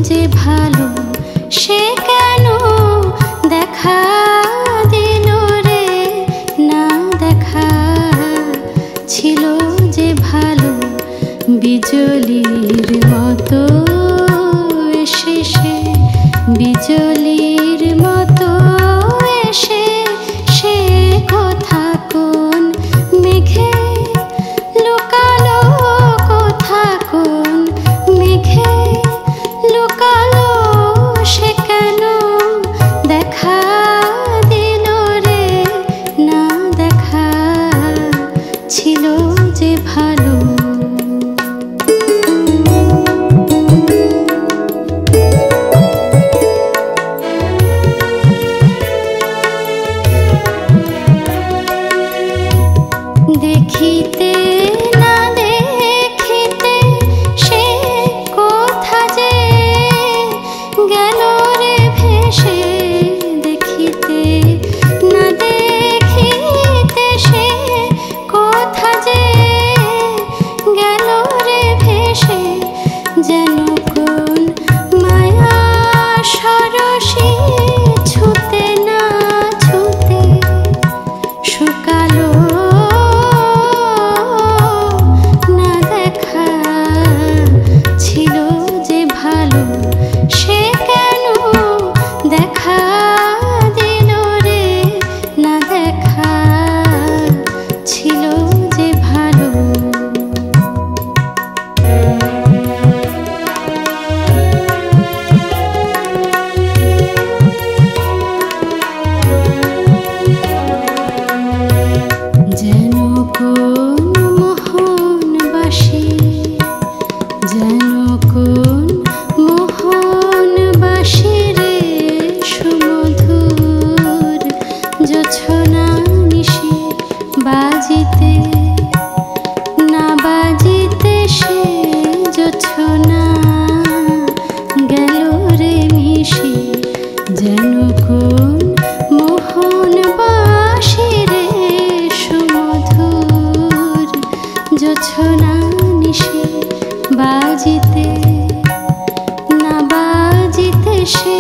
যে ভালো সে কেন দেখা দিল রে, না দেখা ছিল যে ভালো বিজলির মতো এসে সে, বিজলির মতো এসে সে কথা কোন মেঘে লুকালো, কথা কোন মেঘে লুকালো, সে কেন দেখা দিল রে, না দেখা ছিল যে ভালো। দেখিতে না দেখিতে সে কোথা যে গেল রে ভেসে, দেখিতে না দেখিতে সে কোথা যে গেল রে ভেসে, যেন কোন মায়া সরসী ছুতে না ছুতে শুকালো, ছিল যে ভালো সে কেন দেখা দিল রে, না দেখা ছিল যে ভালো। যেন কোন মোহনবাসী, যেন কোন মোহনবাসী রে সুমধুর জোছনা নিশি বাজিতে না বাজিতে সে জোছনা গেল রে মিশি, যেন কোন মোহনবাসী রে সুমধুর জোছনা নিশি বাজিতে না বাজিতে সে